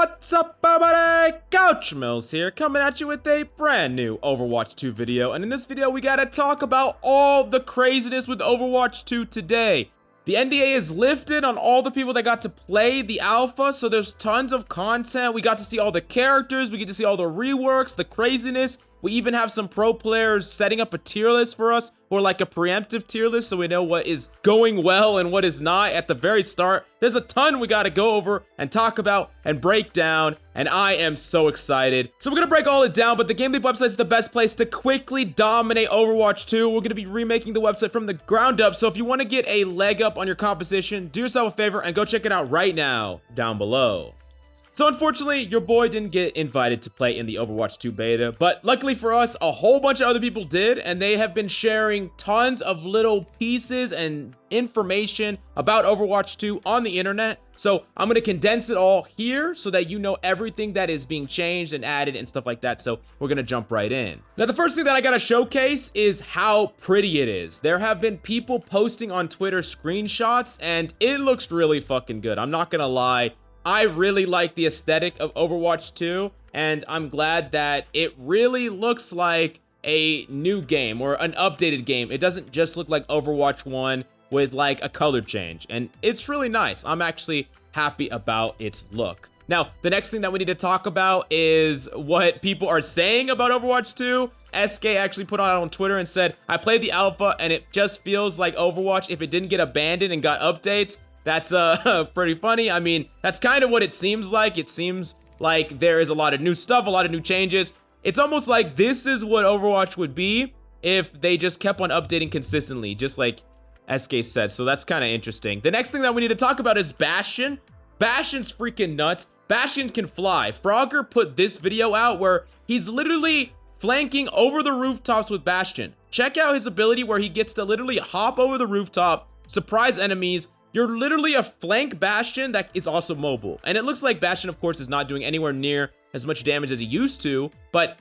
What's up, everybody? Couch Mills here, coming at you with a brand new Overwatch 2 video. And in this video, we gotta talk about all the craziness with Overwatch 2 today. The NDA is lifted on all the people that got to play the alpha, so there's tons of content. We got to see all the characters, we get to see all the reworks, the craziness. We even have some pro players setting up a tier list for us, or like a preemptive tier list, so we know what is going well and what is not at the very start. There's a ton we gotta go over and talk about and break down, and I am so excited. So we're gonna break all it down, but the GameLeap website is the best place to quickly dominate Overwatch 2. We're gonna be remaking the website from the ground up, so if you wanna get a leg up on your competition, do yourself a favor and go check it out right now, down below. So unfortunately, your boy didn't get invited to play in the Overwatch 2 beta, but luckily for us, a whole bunch of other people did, and they have been sharing tons of little pieces and information about Overwatch 2 on the internet. So I'm going to condense it all here so that you know everything that is being changed and added and stuff like that. So we're going to jump right in. Now, the first thing that I got to showcase is how pretty it is. There have been people posting on Twitter screenshots, and it looks really fucking good. I'm not going to lie. I really like the aesthetic of Overwatch 2, and I'm glad that it really looks like a new game or an updated game. It doesn't just look like Overwatch 1 with like a color change, and it's really nice. I'm actually happy about its look. Now, the next thing that we need to talk about is what people are saying about Overwatch 2. SK actually put on Twitter and said, I played the alpha and it just feels like Overwatch if it didn't get abandoned and got updates. That's pretty funny. I mean, that's kind of what it seems like. It seems like there is a lot of new stuff, a lot of new changes. It's almost like this is what Overwatch would be if they just kept on updating consistently, just like SK said. So that's kind of interesting. The next thing that we need to talk about is Bastion. Bastion's freaking nuts. Bastion can fly. Frogger put this video out where he's literally flanking over the rooftops with Bastion. Check out his ability where he gets to literally hop over the rooftop, surprise enemies. You're literally a flank Bastion that is also mobile. And it looks like Bastion, of course, is not doing anywhere near as much damage as he used to. But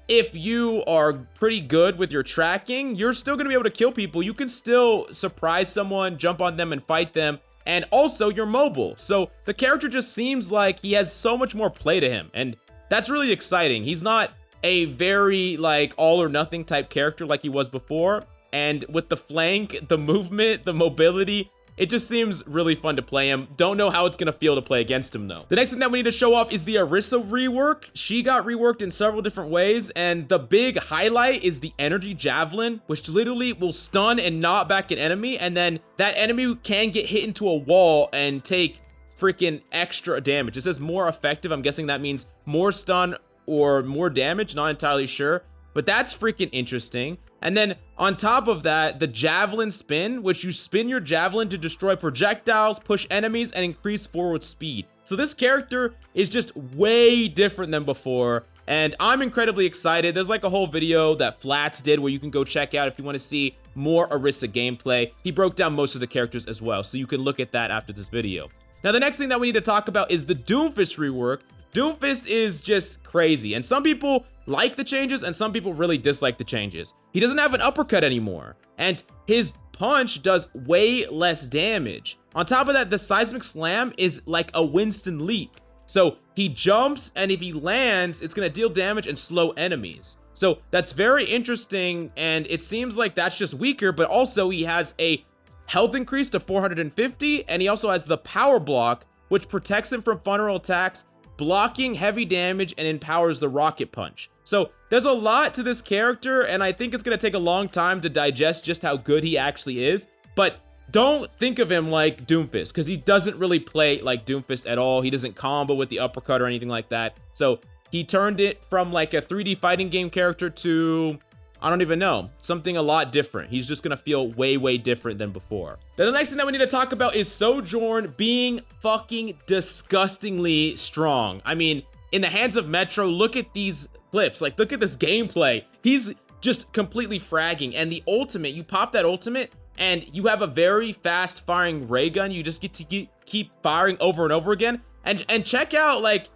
if you are pretty good with your tracking, you're still going to be able to kill people. You can still surprise someone, jump on them, and fight them. And also, you're mobile. So the character just seems like he has so much more play to him. And that's really exciting. He's not a very, like, all or nothing type character like he was before. And with the flank, the movement, the mobility, it just seems really fun to play him. Don't know how it's going to feel to play against him, though. The next thing that we need to show off is the Orisa rework. She got reworked in several different ways, and the big highlight is the Energy Javelin, which literally will stun and knock back an enemy, and then that enemy can get hit into a wall and take freaking extra damage. It says more effective. I'm guessing that means more stun or more damage. Not entirely sure, but that's freaking interesting. And then on top of that, the Javelin Spin, which you spin your Javelin to destroy projectiles, push enemies, and increase forward speed. So this character is just way different than before, and I'm incredibly excited. There's like a whole video that Flats did where you can go check out if you want to see more Orisa gameplay. He broke down most of the characters as well, so you can look at that after this video. Now, the next thing that we need to talk about is the Doomfist rework. Doomfist is just crazy, and some people like the changes and some people really dislike the changes. He doesn't have an uppercut anymore, and his punch does way less damage. On top of that, the seismic slam is like a Winston leap. So he jumps, and if he lands, it's gonna deal damage and slow enemies. So that's very interesting, and it seems like that's just weaker, but also he has a health increase to 450, and he also has the power block, which protects him from funnel attacks, blocking heavy damage, and empowers the rocket punch. So there's a lot to this character, and I think it's going to take a long time to digest just how good he actually is. But don't think of him like Doomfist, because he doesn't really play like Doomfist at all. He doesn't combo with the uppercut or anything like that. So he turned it from like a 3D fighting game character to, I don't even know, something a lot different. He's just gonna feel way, way different than before. Then the next thing that we need to talk about is Sojourn being fucking disgustingly strong. I mean, in the hands of Metro, look at these clips. Like, look at this gameplay. He's just completely fragging. And the ultimate, you pop that ultimate, and you have a very fast firing ray gun. You just get to keep firing over and over again. And check out, like,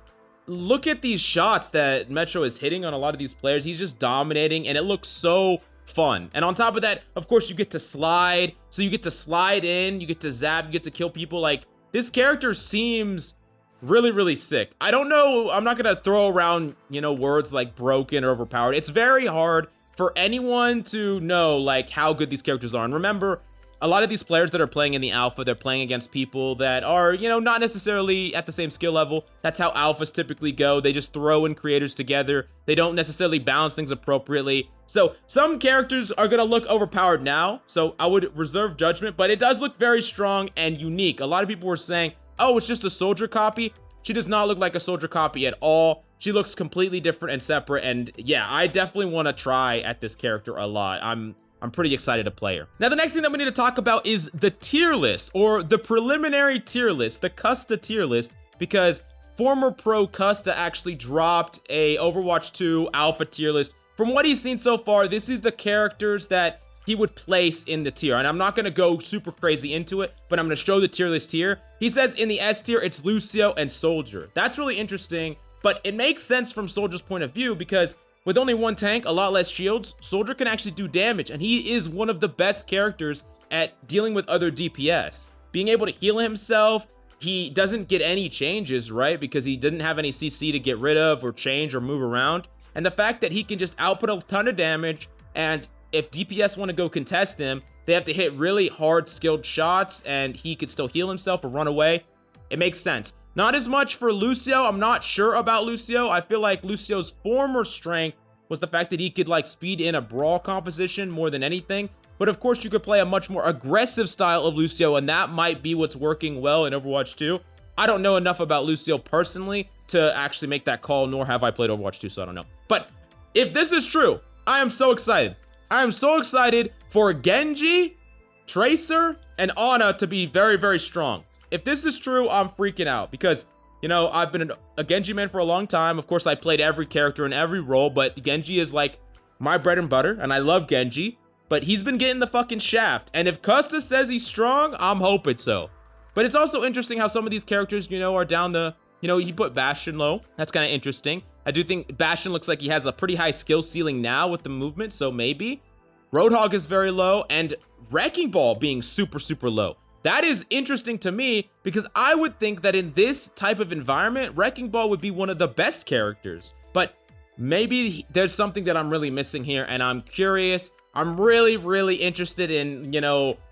look at these shots that Metro is hitting on a lot of these players. He's just dominating, and it looks so fun. And on top of that, of course, you get to slide. So you get to slide in, you get to zap, you get to kill people. Like, this character seems really, really sick. I don't know, I'm not gonna throw around, words like broken or overpowered. It's very hard for anyone to know, like, how good these characters are. And remember, a lot of these players that are playing in the alpha, they're playing against people that are, not necessarily at the same skill level. That's how alphas typically go. They just throw in creators together. They don't necessarily balance things appropriately. So some characters are going to look overpowered now, so I would reserve judgment, but it does look very strong and unique. A lot of people were saying, oh, it's just a soldier copy. She does not look like a soldier copy at all. She looks completely different and separate, and yeah, I definitely want to try at this character a lot. I'm pretty excited to play her. Now, the next thing that we need to talk about is the tier list, or the preliminary tier list, the Custa tier list, because former pro Custa actually dropped a Overwatch 2 alpha tier list. From what he's seen so far, this is the characters that he would place in the tier, and I'm not gonna go super crazy into it, but I'm gonna show the tier list here. He says in the S tier, it's Lucio and Soldier. That's really interesting, but it makes sense from Soldier's point of view because with only one tank, a lot less shields, Soldier can actually do damage, and he is one of the best characters at dealing with other DPS. Being able to heal himself, he doesn't get any changes, right? Because he didn't have any CC to get rid of or change or move around. And the fact that he can just output a ton of damage, and if DPS want to go contest him, they have to hit really hard skilled shots, and he could still heal himself or run away. It makes sense. Not as much for Lucio. I'm not sure about Lucio. I feel like Lucio's former strength was the fact that he could like speed in a brawl composition more than anything. But of course you could play a much more aggressive style of Lucio, and that might be what's working well in Overwatch 2. I don't know enough about Lucio personally to actually make that call, nor have I played Overwatch 2, so I don't know. But if this is true, I am so excited. I am so excited for Genji, Tracer, and Ana to be very, very strong. If this is true, I'm freaking out because, I've been a Genji man for a long time. Of course, I played every character in every role, but Genji is like my bread and butter, and I love Genji, but he's been getting the fucking shaft. And if Custa says he's strong, I'm hoping so. But it's also interesting how some of these characters, are down the, he put Bastion low. That's kind of interesting. I do think Bastion looks like he has a pretty high skill ceiling now with the movement, so maybe. Roadhog is very low, and Wrecking Ball being super, super low. That is interesting to me because I would think that in this type of environment, Wrecking Ball would be one of the best characters. But maybe there's something that I'm really missing here, and I'm curious. I'm really, really interested in,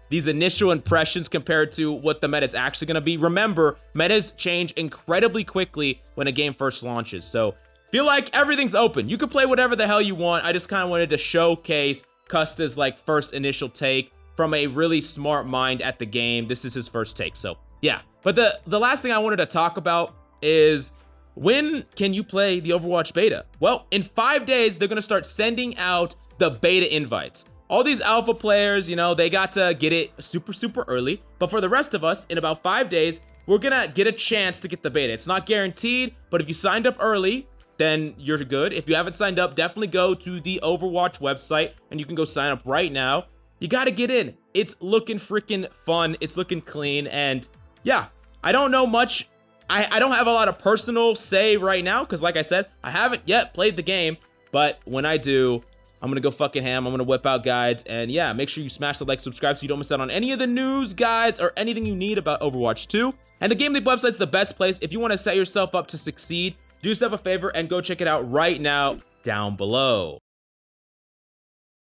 these initial impressions compared to what the meta is actually going to be. Remember, metas change incredibly quickly when a game first launches. So feel like everything's open. You can play whatever the hell you want. I just kind of wanted to showcase Custa's like first initial take from a really smart mind at the game. This is his first take, so yeah. But the last thing I wanted to talk about is when can you play the Overwatch beta? Well, in 5 days, they're gonna start sending out the beta invites. All these alpha players, they got to get it super, super early. But for the rest of us, in about 5 days, we're gonna get a chance to get the beta. It's not guaranteed, but if you signed up early, then you're good. If you haven't signed up, definitely go to the Overwatch website and you can go sign up right now. You gotta get in. It's looking freaking fun. It's looking clean. And yeah, I don't know much. I don't have a lot of personal say right now because like I said, I haven't yet played the game. But when I do, I'm gonna go fucking ham. I'm gonna whip out guides. And yeah, make sure you smash the like, subscribe so you don't miss out on any of the news, guides, or anything you need about Overwatch 2. And the GameLeap website's the best place. If you want to set yourself up to succeed, do yourself a favor and go check it out right now down below.